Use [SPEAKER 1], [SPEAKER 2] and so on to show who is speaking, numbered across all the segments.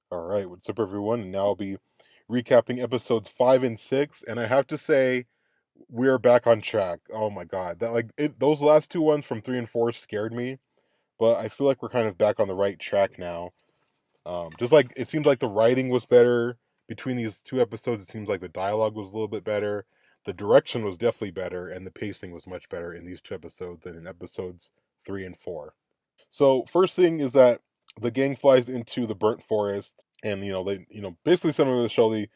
[SPEAKER 1] All right, what's up, everyone? And now I'll be recapping episodes 5 and 6, and I have to say, we're back on track. Oh my god, those last two ones from 3 and 4 scared me, but I feel like we're kind of back on the right track now. Just like it seems like the writing was better between these two episodes. It seems like the dialogue was a little bit better, the direction was definitely better, and the pacing was much better in these two episodes than in episodes 3 and 4. So first thing is that the gang flies into the burnt forest, and basically similar to the show, they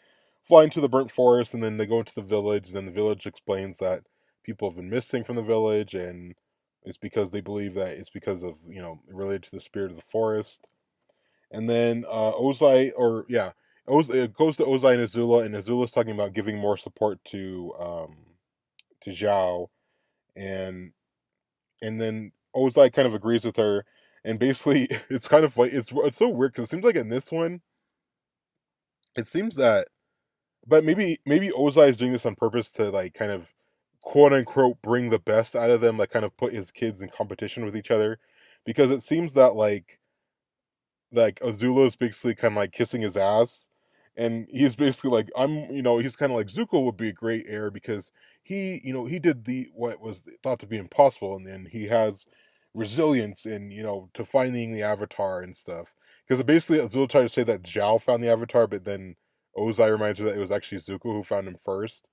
[SPEAKER 1] fly into the burnt forest, and then they go into the village. And then the village explains that people have been missing from the village, and it's because they believe that it's because of related to the spirit of the forest. And then Ozai, or yeah, it goes to Ozai and Azula's talking about giving more support to Zhao, and then Ozai kind of agrees with her, and basically it's kind of like it's so weird because it seems like in this one, it seems that, but maybe Ozai is doing this on purpose to like kind of quote unquote bring the best out of them, like kind of put his kids in competition with each other, because it seems that like Azula is basically kind of like kissing his ass, and he's basically like, he's kind of like, Zuko would be a great heir because he did the what was thought to be impossible, and then he has resilience and to finding the Avatar and stuff. Because basically Azula tried to say that Zhao found the Avatar, but then Ozai reminds her that it was actually Zuko who found him first.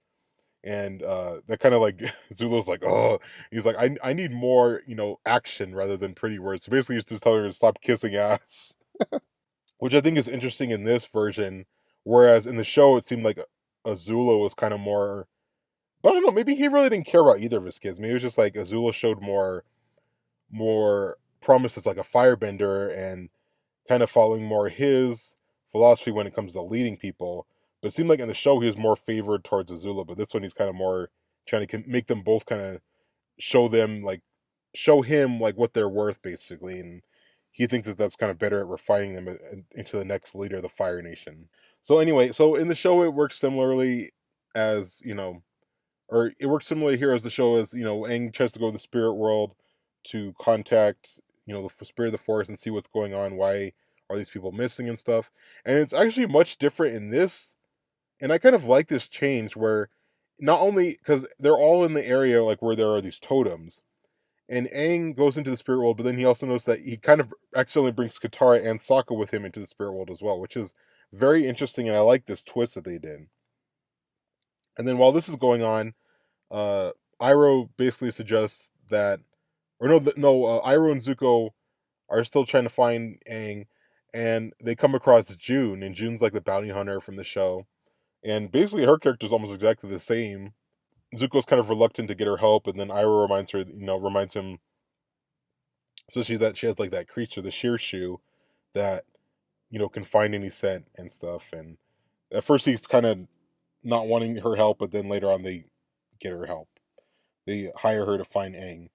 [SPEAKER 1] And that kind of like Zula's like, oh, he's like, I need more action rather than pretty words. So basically he's just telling her to stop kissing ass, which I think is interesting in this version. Whereas in the show, it seemed like Azula was kind of more. But I don't know. Maybe he really didn't care about either of his kids. Maybe it was just like Azula showed more promise as like a firebender and kind of following more his philosophy when it comes to leading people. But it seemed like in the show he was more favored towards Azula. But this one he's kind of more trying to make them both kind of show them like show him like what they're worth basically, and he thinks that that's kind of better at refining them into the next leader of the Fire Nation. So anyway, so in the show it works similarly as or it works similarly here as the show as Aang tries to go to the spirit world to contact the spirit of the forest and see what's going on, why are these people missing and stuff. And it's actually much different in this, and I kind of like this change where not only because they're all in the area like where there are these totems, and Aang goes into the spirit world, but then he also knows that he kind of accidentally brings Katara and Sokka with him into the spirit world as well, which is very interesting, and I like this twist that they did. And then while this is going on, uh, Iroh basically suggests that, or no, Iroh and Zuko are still trying to find Aang, and they come across June, and June's like the bounty hunter from the show, and basically her character is almost exactly the same. Zuko's kind of reluctant to get her help, and then Iroh reminds him, especially that she has like that creature, the sheer shoe, that can find any scent and stuff. And at first he's kind of not wanting her help, but then later on they get her help. They hire her to find Aang.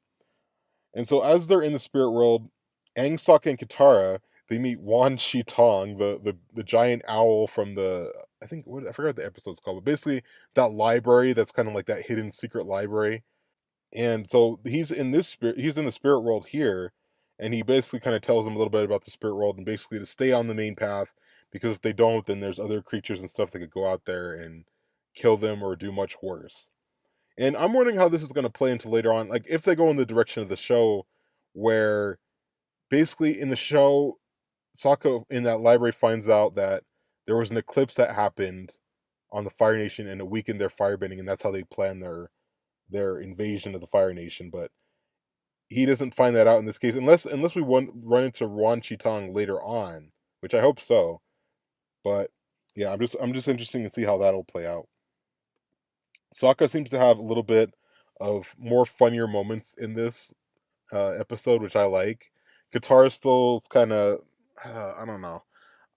[SPEAKER 1] And so as they're in the spirit world, Aang, Sokka, and Katara, they meet Wan Shi Tong, the giant owl from the, I think, what I forgot what the episode's called, but basically that library that's kind of like that hidden secret library. And so he's in the spirit world here, and he basically kind of tells them a little bit about the spirit world and basically to stay on the main path, because if they don't, then there's other creatures and stuff that could go out there and kill them or do much worse. And I'm wondering how this is going to play into later on, like if they go in the direction of the show, where basically in the show, Sokka in that library finds out that there was an eclipse that happened on the Fire Nation and it weakened their firebending, and that's how they plan their invasion of the Fire Nation. But he doesn't find that out in this case, unless we run into Ron Chitang later on, which I hope so. But yeah, I'm just interested to see how that'll play out. Sokka seems to have a little bit of more funnier moments in this episode, which I like. Guitar still kind of, I don't know.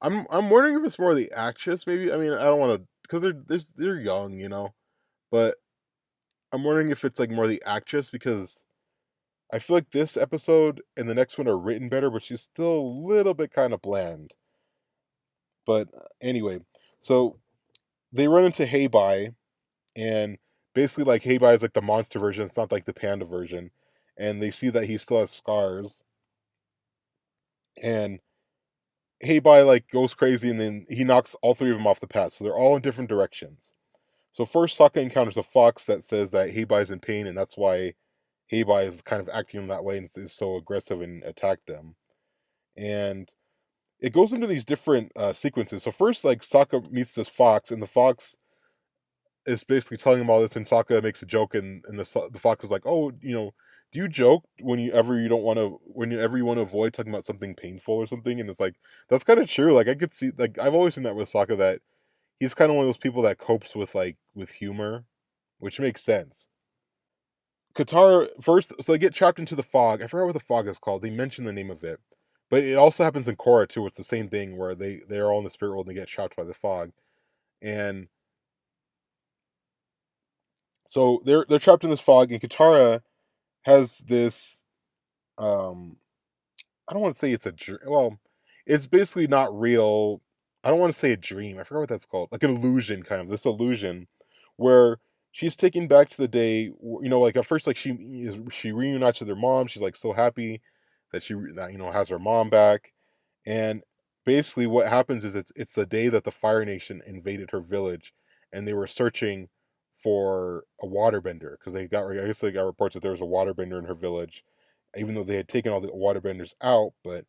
[SPEAKER 1] I'm wondering if it's more the actress. Maybe, I mean, I don't want to, because they're young, but I'm wondering if it's like more the actress, because I feel like this episode and the next one are written better, but she's still a little bit kind of bland. But anyway, so they run into Heibai, and basically, like, Heibai is like the monster version. It's not like the panda version, and they see that he still has scars, and Heibai like goes crazy and then he knocks all three of them off the path. So they're all in different directions. So first Sokka encounters a fox that says that Heibai's in pain and that's why Heibai is kind of acting in that way and is so aggressive and attacked them. And it goes into these different sequences. So first, like Sokka meets this fox, and the fox is basically telling him all this, and Sokka makes a joke, and the fox is like, "Oh, do you joke whenever you don't want to, whenever you want to avoid talking about something painful or something?" And it's like that's kind of true. Like I could see, like I've always seen that with Sokka that he's kind of one of those people that copes with with humor, which makes sense. Katara first, so they get trapped into the fog. I forgot what the fog is called. They mention the name of it, but it also happens in Korra too. It's the same thing where they're all in the spirit world and they get trapped by the fog, and so they're trapped in this fog. And Katara has this um I don't want to say it's a dream. Well, it's basically not real. I don't want to say a dream. I forgot what that's called. Like an illusion, kind of this illusion, where she's taken back to the day. Like at first, like she reunites with her mom. She's like so happy that that has her mom back, and basically what happens is it's the day that the Fire Nation invaded her village, and they were searching for a waterbender because I guess they got reports that there was a waterbender in her village, even though they had taken all the waterbenders out, but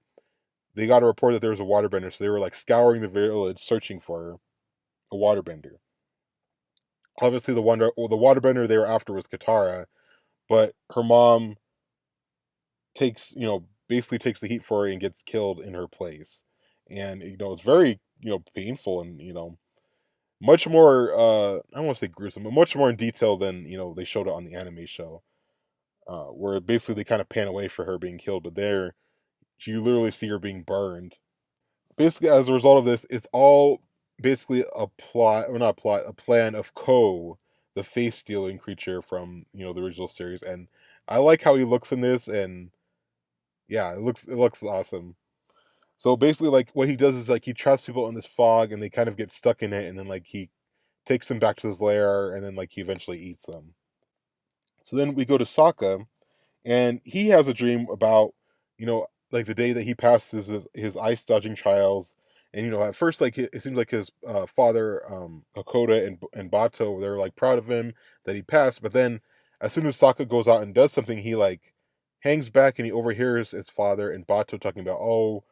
[SPEAKER 1] they got a report that there was a waterbender, so they were like scouring the village searching for a waterbender. Obviously, the waterbender they were after was Katara, but her mom takes basically takes the heat for her and gets killed in her place, and it's very painful and much more I don't want to say gruesome, but much more in detail than they showed it on the anime show, where basically they kind of pan away for her being killed, but there you literally see her being burned. Basically, as a result of this, it's all basically a plot, or not a plot, a plan of Ko, the face stealing creature from the original series, and I like how he looks in this, and yeah, it looks awesome. So basically, like what he does is like he traps people in this fog, and they kind of get stuck in it, and then like he takes them back to his lair, and then like he eventually eats them. So then we go to Sokka, and he has a dream about like the day that he passes his ice dodging trials, and at first like it seems like his father Hakoda and Bato, they're like proud of him that he passed, but then as soon as Sokka goes out and does something, he like hangs back and he overhears his father and Bato talking about, oh,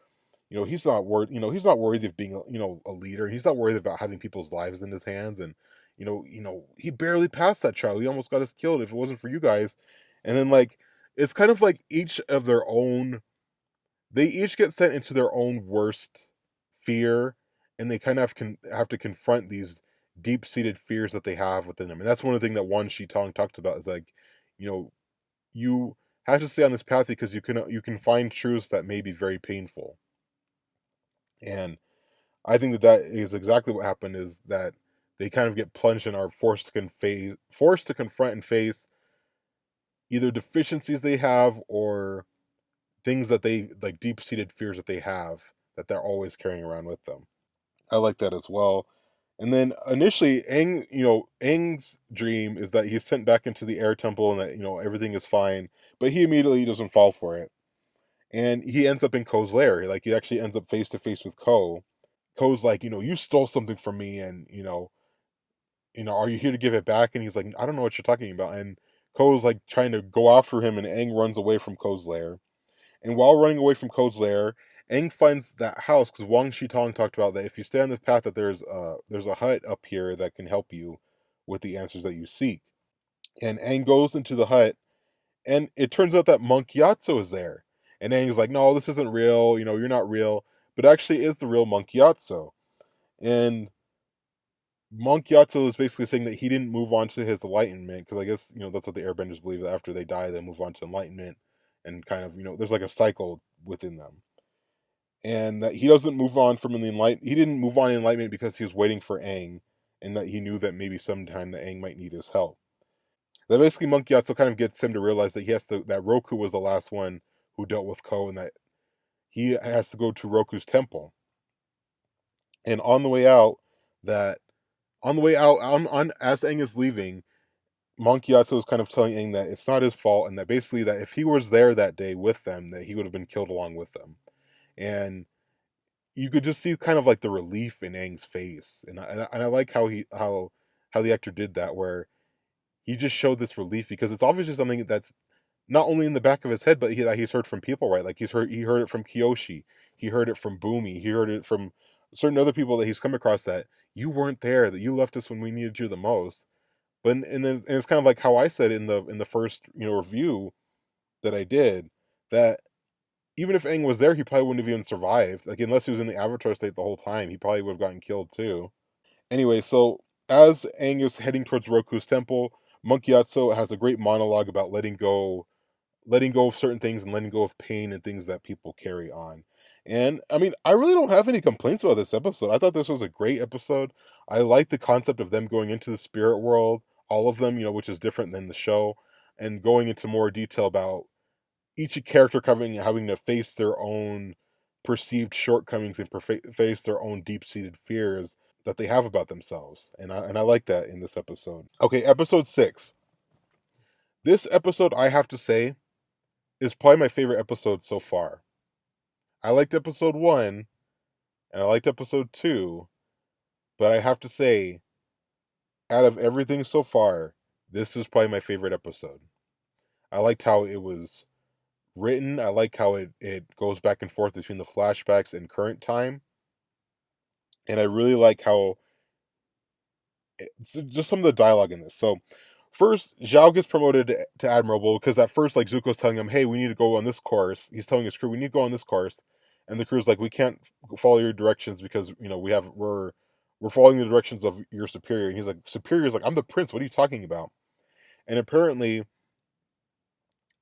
[SPEAKER 1] he's not worthy of being a leader. He's not worthy about having people's lives in his hands, and he barely passed that trial. He almost got us killed if it wasn't for you guys. And then like it's kind of like each of their own. They each get sent into their own worst fear, and they kind of have to confront these deep seated fears that they have within them. And that's one of the things that Wan Shi Tong talked about is like, you know, you have to stay on this path because you can find truths that may be very painful. And I think that is exactly what happened. Is that they kind of get plunged and are forced to confront and face either deficiencies they have or things that they like deep seated fears that they have that they're always carrying around with them. I like that as well. And then initially, Aang's dream is that he's sent back into the air temple and that everything is fine, but he immediately doesn't fall for it, and he ends up in Ko's lair. Like he actually ends up face to face with Ko. Ko's like, you stole something from me, and are you here to give it back? And he's like, I don't know what you're talking about. And Ko's like trying to go after him, and Aang runs away from Ko's lair. And while running away from Ko's lair, Aang finds that house because Wang Shitong talked about that if you stay on this path, that there's a hut up here that can help you with the answers that you seek. And Aang goes into the hut, and it turns out that Monk Yatso is there. And Aang's like, no, this isn't real. You're not real. But actually, it is the real Monk Yatso. And Monk Yatso is basically saying that he didn't move on to his enlightenment because I guess that's what the Airbenders believe, that after they die they move on to enlightenment, and kind of there's like a cycle within them, and that he doesn't move on from the enlightenment. He didn't move on in enlightenment because he was waiting for Aang, and that he knew that maybe sometime that Aang might need his help. That basically Monk Yatso kind of gets him to realize that that Roku was the last one who dealt with Ko, and that he has to go to Roku's temple. And on the way out, that on the way out, on as Aang is leaving, Monk Yatso is kind of telling Aang that it's not his fault, and that basically that if he was there that day with them, that he would have been killed along with them. And you could just see kind of like the relief in Aang's face, and I like how the actor did that, where he just showed this relief because it's obviously something that's not only in the back of his head, but that he's heard from people, right? Like he heard it from Kyoshi, he heard it from Boomy, he heard it from certain other people that he's come across, that you weren't there, that you left us when we needed you the most. But and it's kind of like how I said in the first review that I did, that even if Aang was there, he probably wouldn't have even survived. Like unless he was in the Avatar state the whole time, he probably would have gotten killed too. Anyway, so as Aang is heading towards Roku's temple, Monkey Yatso has a great monologue about letting go of certain things and letting go of pain and things that people carry on. And I mean, I really don't have any complaints about this episode. I thought this was a great episode. I like the concept of them going into the spirit world, all of them, which is different than the show, and going into more detail about each character having to face their own perceived shortcomings and face their own deep-seated fears that they have about themselves. And I like that in this episode. Okay, episode 6. This episode, I have to say, is probably my favorite episode so far. I liked episode 1 and I liked episode 2, but I have to say, out of everything so far, this is probably my favorite episode. I liked how it was written. I like how it goes back and forth between the flashbacks and current time. And I really like how just some of the dialogue in this. So first, Zhao gets promoted to admiral because at first, like, Zuko's telling him, "Hey, we need to go on this course." He's telling his crew, "We need to go on this course," and the crew's like, "We can't follow your directions because we're following the directions of your superior." And he's like, "Superior's like, I'm the prince. What are you talking about?" And apparently,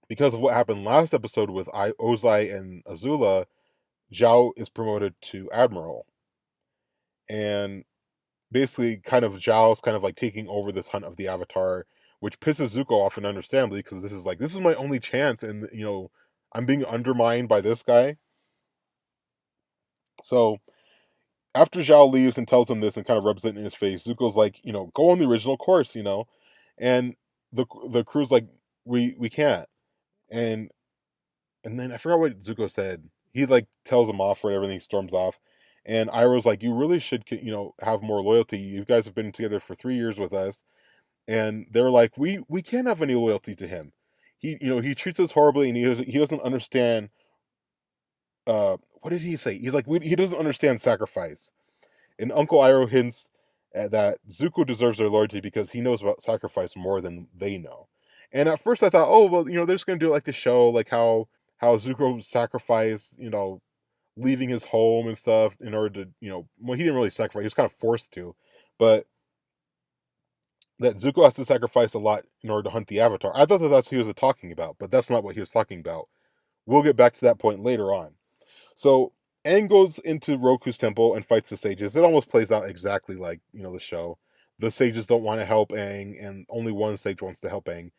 [SPEAKER 1] because of what happened last episode with Ozai and Azula, Zhao is promoted to admiral, and basically kind of Zhao's kind of like taking over this hunt of the Avatar, which pisses Zuko off, and understandably, because this is my only chance, and I'm being undermined by this guy. So after Zhao leaves and tells him this and kind of rubs it in his face, Zuko's like, go on the original course, and the crew's like, we can't, and then I forgot what Zuko said. He like tells him off for it, everything storms off. And Iroh's like, you really should, have more loyalty. You guys have been together for 3 years with us, and they're like, we can't have any loyalty to him. He treats us horribly, and he doesn't understand. What did he say? He's like, he doesn't understand sacrifice. And Uncle Iroh hints at that Zuko deserves their loyalty because he knows about sacrifice more than they know. And at first I thought, oh well, they're just gonna do it like the show, like how Zuko sacrificed, leaving his home and stuff in order to, well, he didn't really sacrifice, he was kind of forced to, but that Zuko has to sacrifice a lot in order to hunt the Avatar. I thought that's what he was talking about, but that's not what he was talking about. We'll get back to that point later on. So Aang goes into Roku's temple and fights the sages. It almost plays out exactly like, the show. The sages don't want to help Aang, and only one sage wants to help Aang.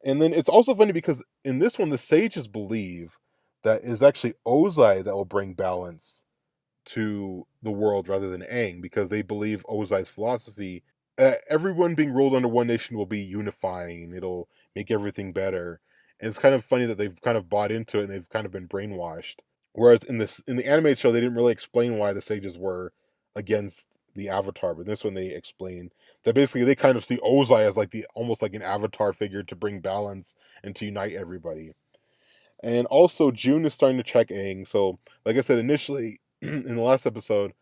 [SPEAKER 1] And then it's also funny because in this one, the sages believe that it is actually Ozai that will bring balance to the world rather than Aang, because they believe Ozai's philosophy. Everyone being ruled under one nation will be unifying. It'll make everything better. And it's kind of funny that they've kind of bought into it and they've kind of been brainwashed. Whereas in the animated show, they didn't really explain why the sages were against the Avatar, but this one they explain that basically they kind of see Ozai as like the almost like an Avatar figure to bring balance and to unite everybody. And also June is starting to check Aang. So like I said initially in the last episode,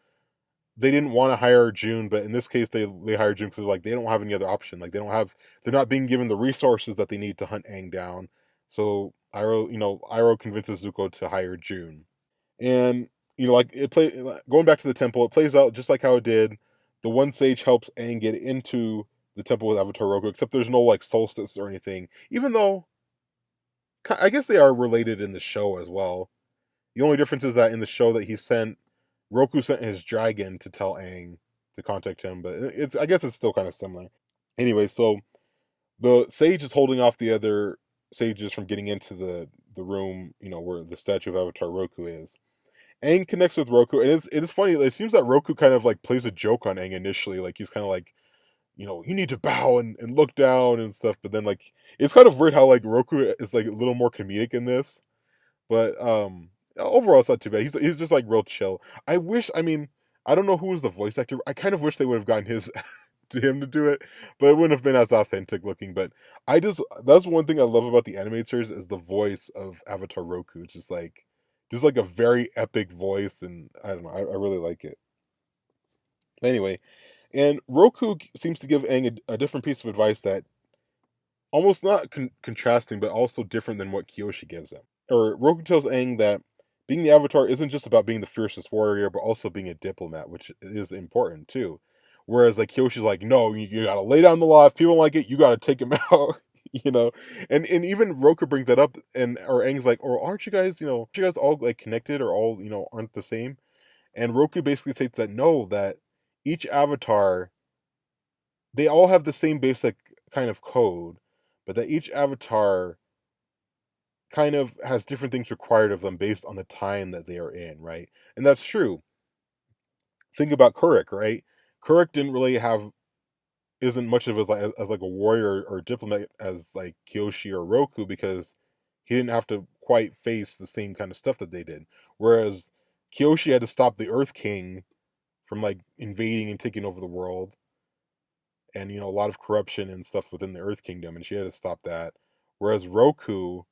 [SPEAKER 1] they didn't want to hire June, but in this case they hired June because like they don't have any other option. Like they're not being given the resources that they need to hunt Aang down. So Iroh convinces Zuko to hire June. And like going back to the temple, it plays out just like how it did. The one sage helps Aang get into the temple with Avatar Roku, except there's no like solstice or anything. Even though I guess they are related in the show as well. The only difference is that in the show that Roku sent his dragon to tell Aang to contact him, but I guess it's still kind of similar. Anyway, so the sage is holding off the other sages from getting into the room, where the statue of Avatar Roku is. Aang connects with Roku, and it is funny. It seems that Roku kind of like plays a joke on Aang initially. Like he's kind of like, you need to bow and look down and stuff. But then like it's kind of weird how like Roku is like a little more comedic in this. But overall it's not too bad. He's just like real chill. I wish. I mean, I don't know who was the voice actor. I kind of wish they would have gotten his to him to do it, but it wouldn't have been as authentic looking. But I just that's one thing I love about the animated series is the voice of Avatar Roku. It's just like a very epic voice, and I don't know. I really like it. Anyway, and Roku seems to give Aang a different piece of advice that almost not contrasting, but also different than what Kyoshi gives him. Or Roku tells Aang that being the Avatar isn't just about being the fiercest warrior, but also being a diplomat, which is important too. Whereas like Kyoshi's like, no, you gotta lay down the law. If people don't like it, you gotta take him out. You know, and even Roku brings that up, and or Aang's like, or aren't you guys, aren't you guys all like connected, or all aren't the same? And Roku basically states that no, that each avatar they all have the same basic kind of code, but that each avatar kind of has different things required of them based on the time that they are in, right? And that's true. Think about Kuruk, right? Kuruk didn't really have isn't much of as like a warrior or diplomat as like Kyoshi or Roku because he didn't have to quite face the same kind of stuff that they did. Whereas Kyoshi had to stop the Earth King from like invading and taking over the world, and a lot of corruption and stuff within the Earth Kingdom, and she had to stop that. Whereas Roku,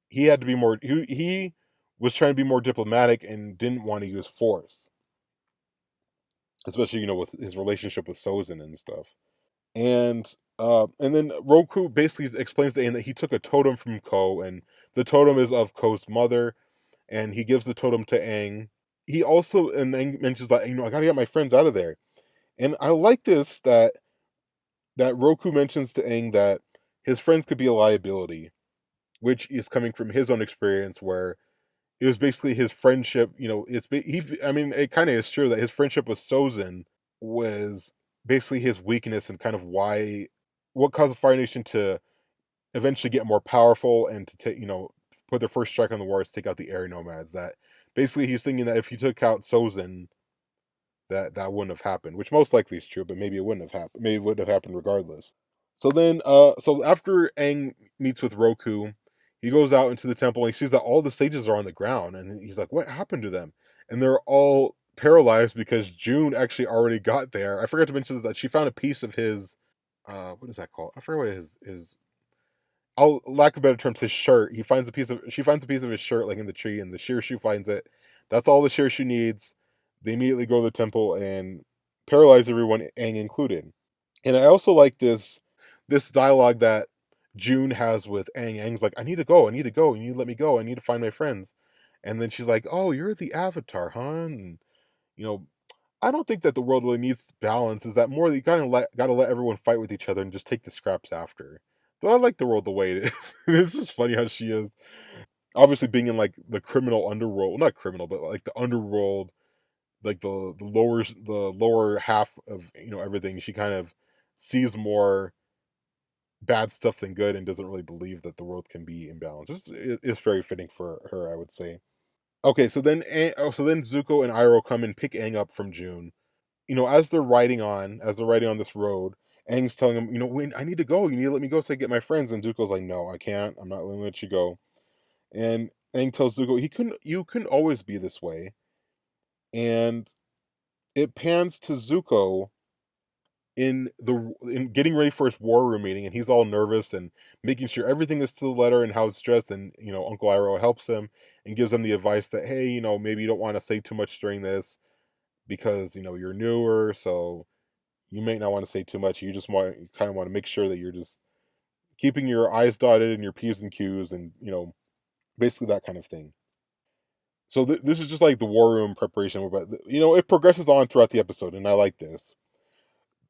[SPEAKER 1] he had to be more. He was trying to be more diplomatic and didn't want to use force, especially with his relationship with Sozin and stuff. And then Roku basically explains to Aang that he took a totem from Ko, and the totem is of Ko's mother, and he gives the totem to Aang. He also and Aang mentions that I gotta get my friends out of there, and I like this that Roku mentions to Aang that his friends could be a liability, which is coming from his own experience, where it was basically his friendship. I mean, it kind of is true that his friendship with Sozin was basically his weakness and kind of what caused the Fire Nation to eventually get more powerful and to take put their first strike on the war to take out the air nomads. That basically he's thinking that if he took out Sozin, that wouldn't have happened, which most likely is true, but maybe it wouldn't have happened. Maybe it would have happened regardless. So after Aang meets with Roku, he goes out into the temple and he sees that all the sages are on the ground, and he's like, "What happened to them?" And they're all paralyzed because June actually already got there. I forgot to mention that she found a piece of his, what is that called? I forget what his. I'll lack of better terms, his shirt. She finds a piece of his shirt like in the tree, and the Shirshu finds it. That's all the Shirshu needs. They immediately go to the temple and paralyze everyone, Aang included. And I also like this dialogue that June has with Aang. Aang's like, I need to go, you need to let me go, I need to find my friends. And then she's like, oh, you're the Avatar, huh? And you know, I don't think that the world really needs balance. Is that more that you gotta let everyone fight with each other and just take the scraps after. Though I like the world the way it is. It's just funny how she is. Obviously being in like the criminal underworld, well, not criminal, but like the underworld, like the lower half of everything, she kind of sees more bad stuff than good and doesn't really believe that the world can be imbalanced. It's very fitting for her, I would say. Okay, so then Zuko and Iroh come and pick Aang up from June. As they're riding on this road, Aang's telling him, when I need to go, you need to let me go so I get my friends. And Zuko's like, no, I can't. I'm not going to let you go. And Aang tells Zuko you couldn't always be this way. And it pans to Zuko in getting ready for his war room meeting, and he's all nervous and making sure everything is to the letter and how it's dressed. And Uncle Iroh helps him and gives him the advice that, hey, maybe you don't want to say too much during this because you're newer, so you may not want to say too much. You just kind of want to make sure that you're just keeping your I's dotted and your P's and Q's, and basically that kind of thing. So this is just like the war room preparation, but it progresses on throughout the episode, and I like this.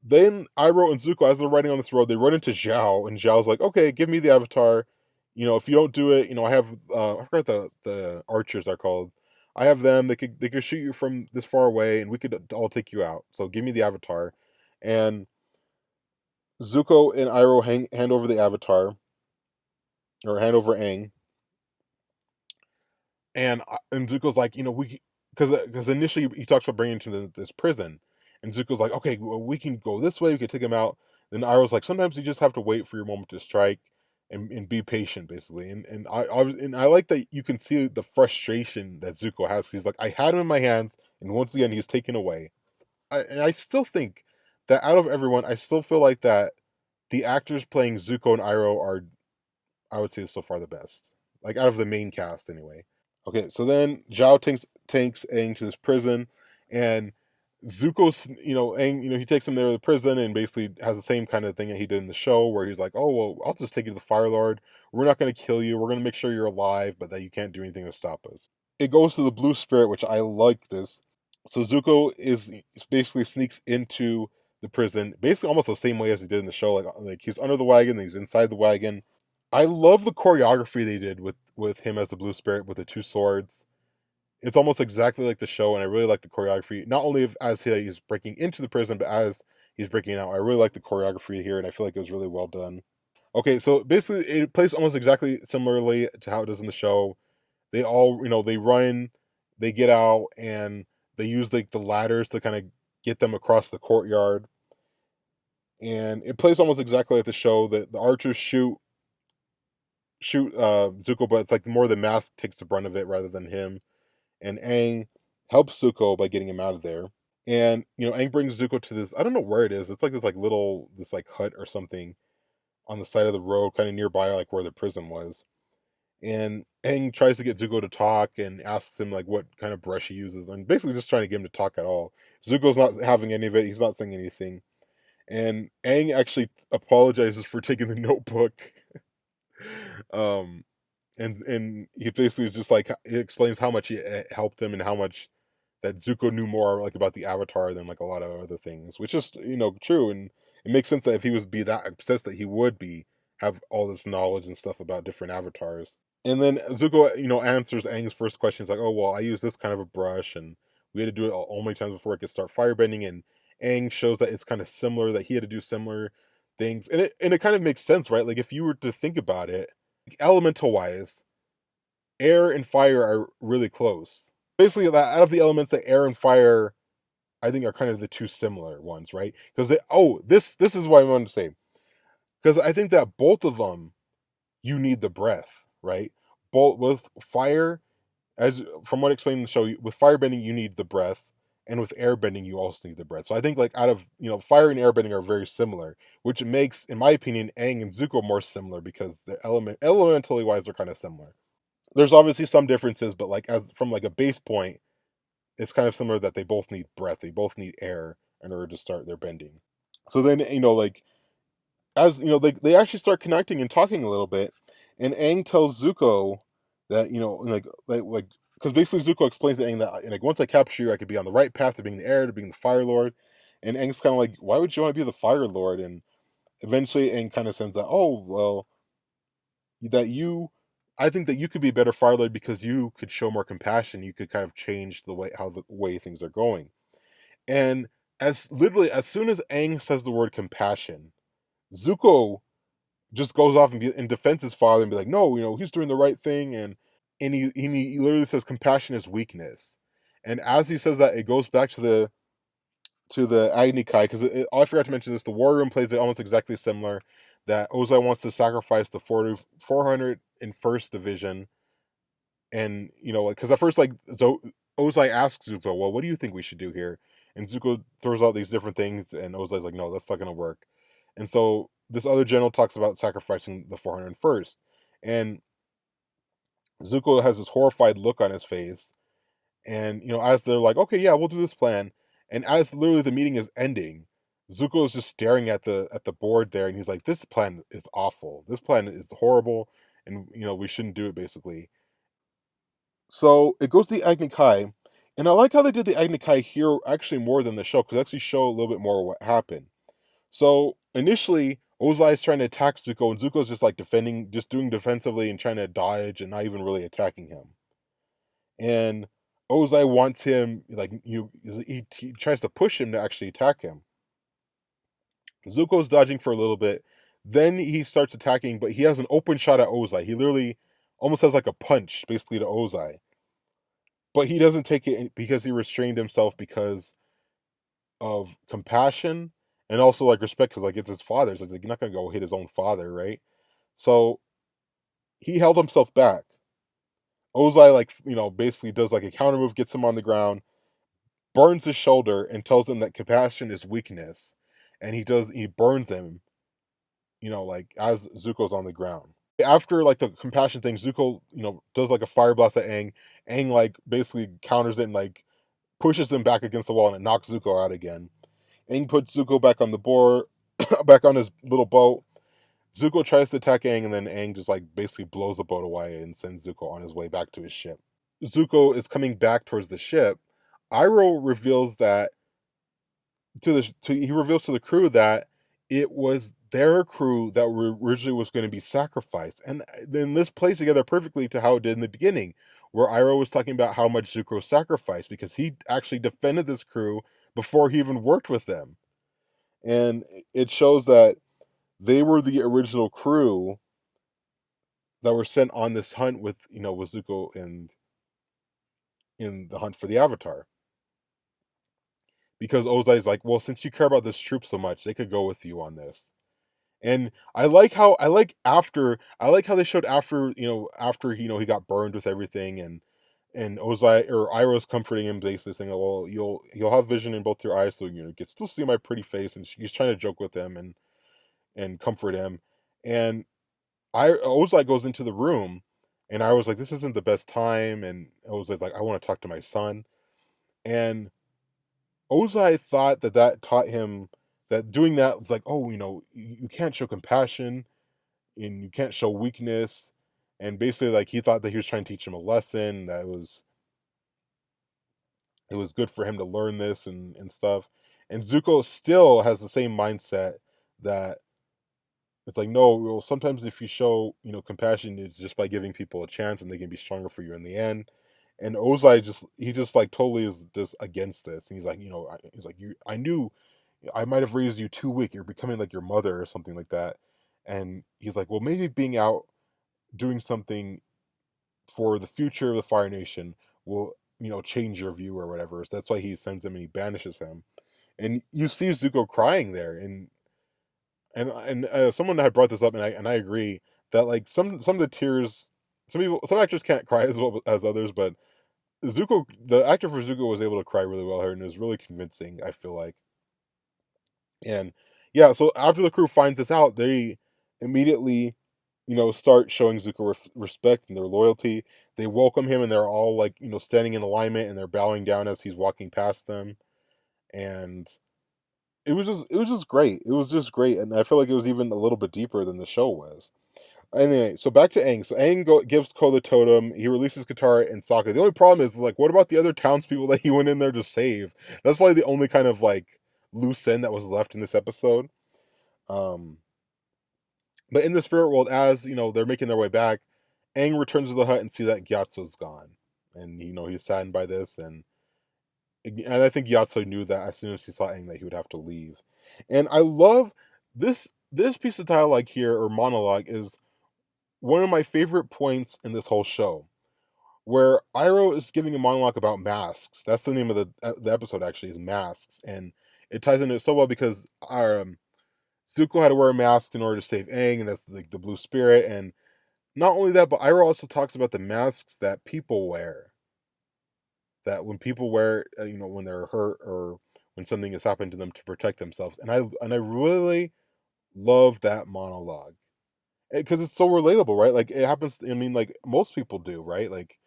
[SPEAKER 1] Then Iroh and Zuko, as they're riding on this road, they run into Zhao, and Zhao's like, "Okay, give me the Avatar. If you don't do it, I have I forgot the archers are called. I have them. They could shoot you from this far away, and we could all take you out. So give me the Avatar." And Zuko and Iroh hand over the Avatar, or hand over Aang, and Zuko's like, we because initially he talks about bringing him to this prison, and Zuko's like, okay, well, we can go this way, we can take him out. Then Iroh's like, sometimes you just have to wait for your moment to strike. and be patient basically. And I like that you can see the frustration that Zuko has. He's like, I had him in my hands, and once again he's taken away. And I still think that out of everyone, I still feel like that the actors playing Zuko and Iroh are, I would say, so far the best. Like out of the main cast, anyway. Okay, so then Zhao takes Aang to this prison, and Zuko's, Aang, he takes him there to the prison and basically has the same kind of thing that he did in the show, where he's like, "Oh well, I'll just take you to the Fire Lord. We're not going to kill you. We're going to make sure you're alive, but that you can't do anything to stop us." It goes to the Blue Spirit, which I like this. So Zuko is basically sneaks into the prison, basically almost the same way as he did in the show. Like he's under the wagon, then he's inside the wagon. I love the choreography they did with him as the Blue Spirit with the two swords. It's almost exactly like the show, and I really like the choreography. Not only as he's breaking into the prison, but as he's breaking out. I really like the choreography here, and I feel like it was really well done. Okay, so basically, it plays almost exactly similarly to how it does in the show. They all, they run, they get out, and they use like the ladders to kind of get them across the courtyard. And it plays almost exactly like the show. That the archers shoot Zuko, but it's like more the mask takes the brunt of it rather than him. And Aang helps Zuko by getting him out of there. And Aang brings Zuko to this. I don't know where it is. It's like this like hut or something on the side of the road, kind of nearby, like where the prison was. And Aang tries to get Zuko to talk and asks him like what kind of brush he uses, and basically just trying to get him to talk at all. Zuko's not having any of it. He's not saying anything. And Aang actually apologizes for taking the notebook. um, and he basically is just like he explains how much it helped him and how much that Zuko knew more like about the Avatar than like a lot of other things, which is true, and it makes sense that if he was be that obsessed that he would be have all this knowledge and stuff about different avatars. And then Zuko, answers Aang's first question. He's like, "Oh well, I use this kind of a brush, and we had to do it all many times before I could start firebending." And Aang shows that it's kind of similar, that he had to do similar things, and it kind of makes sense, right? Like if you were to think about it, elemental wise, air and fire are really close. Basically, out of the elements, that air and fire, I think, are kind of the two similar ones, right? Because this is what I wanted to say. Because I think that both of them, you need the breath, right? Both with fire, as from what I explained in the show, with firebending you need the breath, and with airbending you also need the breath. So I think like out of fire and airbending are very similar, which makes, in my opinion, Aang and Zuko more similar because the elementally wise they're kind of similar. There's obviously some differences, but like as from like a base point, it's kind of similar that they both need breath, they both need air in order to start their bending. So then like as they actually start connecting and talking a little bit, and Aang tells Zuko that like because basically Zuko explains to Aang that like once I capture you, I could be on the right path to being the heir to being the Fire Lord, and Aang's kind of like, why would you want to be the Fire Lord? And eventually Aang kind of sends that, oh well, that you I think that you could be a better Fire Lord because you could show more compassion. You could kind of change the way things are going. And as soon as Aang says the word compassion, Zuko just goes off and defends his father and be like, no, he's doing the right thing, and he literally says compassion is weakness. And as he says that, it goes back to the Agni Kai, because I forgot to mention this. The War Room plays it almost exactly similar. That Ozai wants to sacrifice the 401st Division, and because at first Ozai asks Zuko, well, what do you think we should do here? And Zuko throws out these different things, and Ozai's like, no, that's not gonna work. And so this other general talks about sacrificing the 401st, and Zuko has this horrified look on his face. And as they're like, okay, yeah, we'll do this plan, and as literally the meeting is ending, Zuko is just staring at the board there, and he's like, this plan is awful. This plan is horrible, and we shouldn't do it, basically. So it goes to the Agni Kai, and I like how they did the Agni Kai here actually more than the show, because they actually show a little bit more of what happened. So initially, Ozai is trying to attack Zuko, and Zuko's just like defending, just doing defensively and trying to dodge and not even really attacking him. And Ozai wants him, like, he tries to push him to actually attack him. Zuko's dodging for a little bit, then he starts attacking, but he has an open shot at Ozai. He literally almost has like a punch basically to Ozai, but he doesn't take it because he restrained himself because of compassion and also like respect, because like it's his father, so it's like you're not gonna go hit his own father, right? So he held himself back. Ozai, like, basically does like a counter move, gets him on the ground, burns his shoulder, and tells him that compassion is weakness. And he burns him, like as Zuko's on the ground. After like the compassion thing, Zuko, does like a fire blast at Aang. Aang like basically counters it and like pushes him back against the wall and it knocks Zuko out again. Aang puts Zuko back on the board, back on his little boat. Zuko tries to attack Aang, and then Aang just like basically blows the boat away and sends Zuko on his way back to his ship. Zuko is coming back towards the ship. Iroh reveals that he reveals to the crew that it was their crew that originally was going to be sacrificed, and then this plays together perfectly to how it did in the beginning, where Iroh was talking about how much Zuko sacrificed because he actually defended this crew before he even worked with them, and it shows that they were the original crew that were sent on this hunt with Zuko and in the hunt for the Avatar. Because Ozai's like, well, since you care about this troop so much, they could go with you on this. And I like how they showed after he got burned with everything, and Ozai or Iroh's comforting him, basically saying, well, you'll have vision in both your eyes, so you can still see my pretty face, and she's trying to joke with him and comfort him. And Ozai goes into the room, and I was like, this isn't the best time, and Ozai's like, I want to talk to my son. And Ozai thought that taught him that doing that was like, oh, you can't show compassion and you can't show weakness. And basically, like, he thought that he was trying to teach him a lesson, that it was good for him to learn this and stuff. And Zuko still has the same mindset that it's like, no, well, sometimes if you show, compassion, it's just by giving people a chance and they can be stronger for you in the end. And Ozai he just like totally is just against this. And he's like, he's like, I knew I might have raised you too weak. You're becoming like your mother or something like that. And he's like, well, maybe being out doing something for the future of the Fire Nation will, change your view or whatever. So that's why he sends him and he banishes him. And you see Zuko crying there, and someone had brought this up, and I agree that like some of the tears, some actors can't cry as well as others, but the actor for Zuko was able to cry really well here, and it was really convincing, I feel like. And yeah, so after the crew finds this out, they immediately, start showing Zuko respect and their loyalty. They welcome him, and they're all like, standing in alignment, and they're bowing down as he's walking past them. And it was just great. It was just great, and I feel like it was even a little bit deeper than the show was. Anyway, so back to Aang. So Aang gives Ko the totem. He releases Katara and Sokka. The only problem is like, what about the other townspeople that he went in there to save? That's probably the only kind of like loose end that was left in this episode. Um, but in the spirit world, as they're making their way back, Aang returns to the hut and see that Gyatso's gone, and he's saddened by this, and I think Gyatso knew that as soon as he saw Aang that he would have to leave. And I love this piece of dialogue here, or monologue, is one of my favorite points in this whole show, where Iroh is giving a monologue about masks. That's the name of the episode, actually, is masks, and it ties into it so well because Zuko had to wear a mask in order to save Aang, and that's like the blue spirit. And not only that, but Iroh also talks about the masks that people wear. That when people wear, when they're hurt or when something has happened to them to protect themselves, and I really love that monologue because it's so relatable, right? Like it happens. I mean, like most people do, right? Like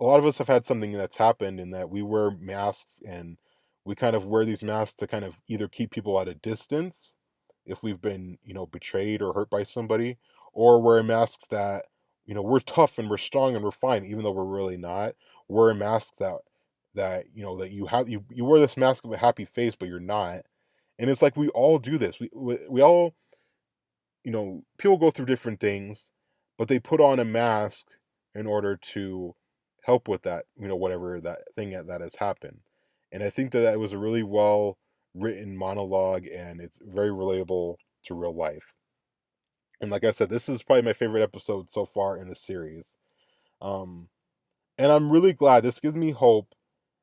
[SPEAKER 1] a lot of us have had something that's happened in that we wear masks, and we kind of wear these masks to kind of either keep people at a distance if we've been, betrayed or hurt by somebody, or wear masks that, we're tough and we're strong and we're fine, even though we're really not. Wear a mask that that you wear this mask of a happy face, but you're not. And it's like we all do this. We all, people go through different things, but they put on a mask in order to help with that, whatever that thing that has happened. And I think that it was a really well written monologue, and it's very relatable to real life. And like I said, this is probably my favorite episode so far in the series. Um, and I'm really glad. This gives me hope,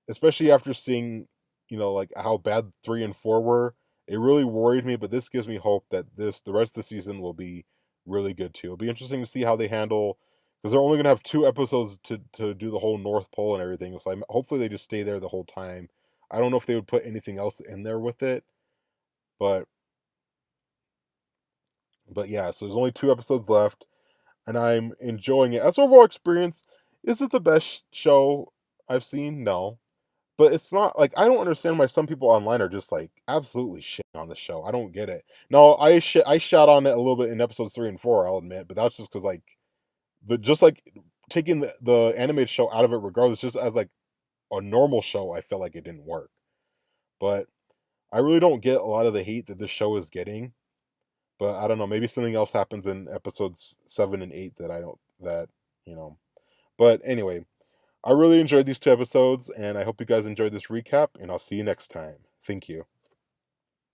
[SPEAKER 1] especially after seeing, like how bad 3 and 4 were. It really worried me, but this gives me hope that the rest of the season will be really good too. It'll be interesting to see how they handle, because they're only gonna have 2 episodes to do the whole North Pole and everything. So hopefully they just stay there the whole time. I don't know if they would put anything else in there with it, but yeah. So there's only 2 episodes left, and I'm enjoying it. As overall experience, is it the best show I've seen? No, but it's not like, I don't understand why some people online are just like absolutely shitting on the show. I don't get it. No, I shot on it a little bit in episodes 3 and 4. I'll admit, but that's just because like just like taking the animated show out of it, regardless, just as like a normal show, I felt like it didn't work. But I really don't get a lot of the hate that this show is getting. But I don't know. Maybe something else happens in episodes 7 and 8 that I don't that you know. But anyway, I really enjoyed these 2 episodes, and I hope you guys enjoyed this recap. And I'll see you next time. Thank you.